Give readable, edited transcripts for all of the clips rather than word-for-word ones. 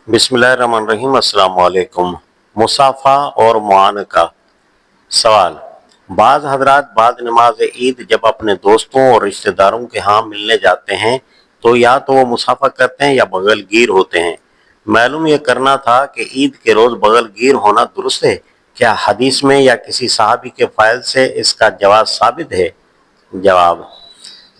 बिस्मिल्लाहिर्रहमानिर्रहीम। अस्सलाम वालेकुम। मुसाफ़ा और मुआनका। सवाल: बाज़ हज़रात बाद नमाज ईद जब अपने दोस्तों और रिश्तेदारों के यहाँ मिलने जाते हैं तो या तो वो मुसाफ़ा करते हैं या बगलगीर होते हैं। मालूम ये करना था कि ईद के रोज़ बगलगीर होना दुरुस्त है? क्या हदीस में या किसी सहाबी के फ़ैल से इसका जवाब साबित है? जवाब: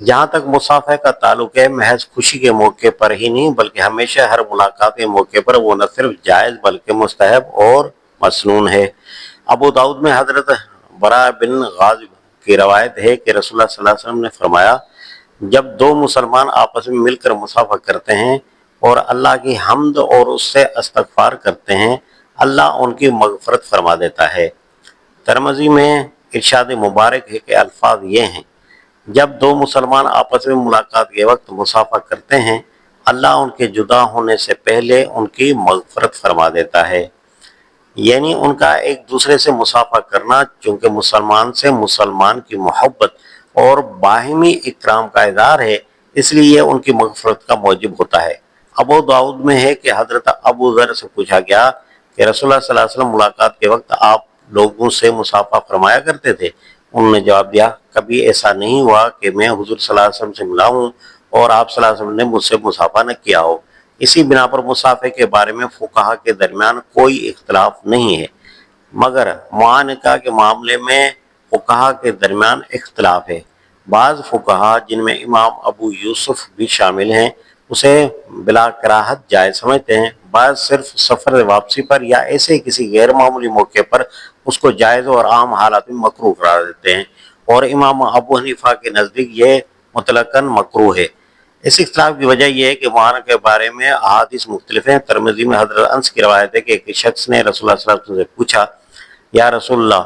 जहाँ तक मुसाफ़े का ताल्लुक है, महज खुशी के मौके पर ही नहीं बल्कि हमेशा हर मुलाकात के मौके पर वो न सिर्फ जायज़ बल्कि मुस्तहब और मसनून है। अबू दाऊद में हज़रत बरा बिन गाज़िब की रवायत है कि रसूलुल्लाह सल्लल्लाहु अलैहि वसल्लम ने फरमाया, जब दो मुसलमान आपस में मिलकर मुसाफ़ा करते हैं और अल्लाह की हम्द और उससे इस्तग़फ़ार करते हैं, अल्लाह उनकी मग़फ़िरत फरमा देता है। तिरमिज़ी में इरशाद मुबारक है कि अल्फाज ये हैं: जब दो मुसलमान आपस में मुलाकात के वक्त मुसाफ़ा करते हैं, अल्लाह उनके जुदा होने से पहले उनकी मग़फ़िरत फरमा देता है। यानी उनका एक दूसरे से मुसाफ़ा करना चूँकि मुसलमान से मुसलमान की मोहब्बत और बाहिमी इकराम का इज़हार है, इसलिए यह उनकी मग़फ़िरत का मौजिब होता है। अबू दाऊद में है कि हज़रत अबू ज़र से पूछा गया कि रसूलुल्लाह सल्लल्लाहु अलैहि वसल्लम मुलाकात के वक्त आप लोगों से मुसाफ़ा फरमाया करते थे? उन्होंने जवाब दिया, कभी ऐसा नहीं हुआ कि मैं हुज़ूर सल्लल्लाहु अलैहि वसल्लम से मिला हूँ और आप सल्लल्लाहु अलैहि वसल्लम ने मुझसे मुसाफ़ा न किया हो। इसी बिना पर मुसाफ़े के बारे में फ़ुक़हा के दरमियान कोई इख्तिलाफ नहीं है, मगर मुआनका के मामले में फ़ुक़हा के दरमियान इख्तिलाफ है। बाज़ फ़ुक़हा, जिनमें इमाम अबू यूसुफ़ भी शामिल हैं, उसे बिला कराहत जायज़ समझते हैं। बाज़ सिर्फ सफ़र वापसी पर या ऐसे ही किसी गैर मामूली मौके पर उसको जायज़ और आम हालात में मकरूह करार देते हैं, और इमाम अबू हनीफ़ा के नज़दीक ये मुतलक़न मकरूह है। इस इख्तिलाफ की वजह यह है कि मुआनका के बारे में अहादीस मुख्तलिफ हैं। तिरमिज़ी में हज़रत अनस की रवायत है कि एक शख्स ने रसूलुल्लाह सल्लल्लाहु अलैहि वसल्लम से पूछा, या रसूलल्लाह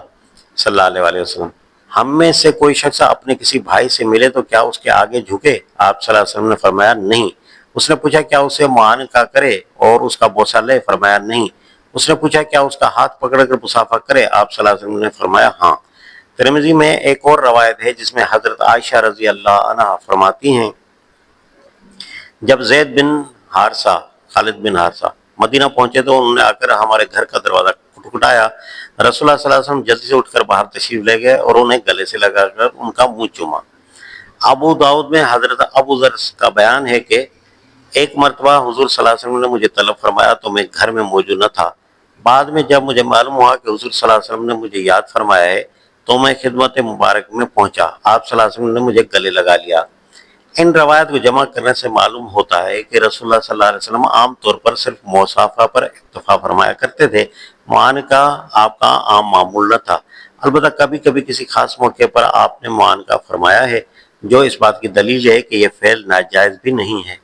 सल्लल्लाहु अलैहि वसल्लम, हम में से कोई शख्स अपने किसी भाई से मिले तो क्या उसके आगे झुके? आप सल्लल्लाहु अलैहि वसल्लम ने फरमाया, नहीं। उसने पूछा, क्या उसे मुआनका करे और उसका बोसा ले? फरमाया, नहीं। उसने पूछा, क्या उसका हाथ पकड़कर मुसाफ़ा करे? आप सल्लल्लाहु अलैहि वसल्लम ने फरमाया, हाँ। तिरमिज़ी में एक और रवायत है जिसमें हज़रत आयशा रज़ी अल्लाह अन्हा फरमाती हैं, जब ज़ैद बिन हारसा, खालिद बिन हारसा मदीना पहुंचे तो उन्होंने आकर हमारे घर का दरवाज़ा खटखटाया। रसूलुल्लाह सल्लल्लाहु अलैहि वसल्लम जल्दी से उठकर बाहर तशरीफ ले गए और उन्हें गले से लगाकर उनका मुंह चूमा। अबू दाऊद में हज़रत अबू ज़र का बयान है कि एक मरतबा हुज़ूर सल्लल्लाहु अलैहि वसल्लम ने मुझे तलब फरमाया तो मैं घर में मौजूद न था। बाद में जब मुझे मालूम हुआ कि हुज़ूर सल्लल्लाहु अलैहि वसल्लम ने मुझे याद फरमाया है तो मैं खिदमत मुबारक में पहुंचा। आप सल्लल्लाहु अलैहि वसल्लम ने मुझे गले लगा लिया। इन रवायत को जमा करने से मालूम होता है कि रसूलुल्लाह सल्लल्लाहु अलैहि वसल्लम आम तौर पर सिर्फ मुसाफ़ा पर इक्तफ़ा फरमाया करते थे। मुआनका आपका आम मामूल न था। अलबत्ता कभी कभी किसी खास मौके पर आपने मुआनका फरमाया है, जो इस बात की दलील है कि यह फ़ेल नाजायज़ भी नहीं है।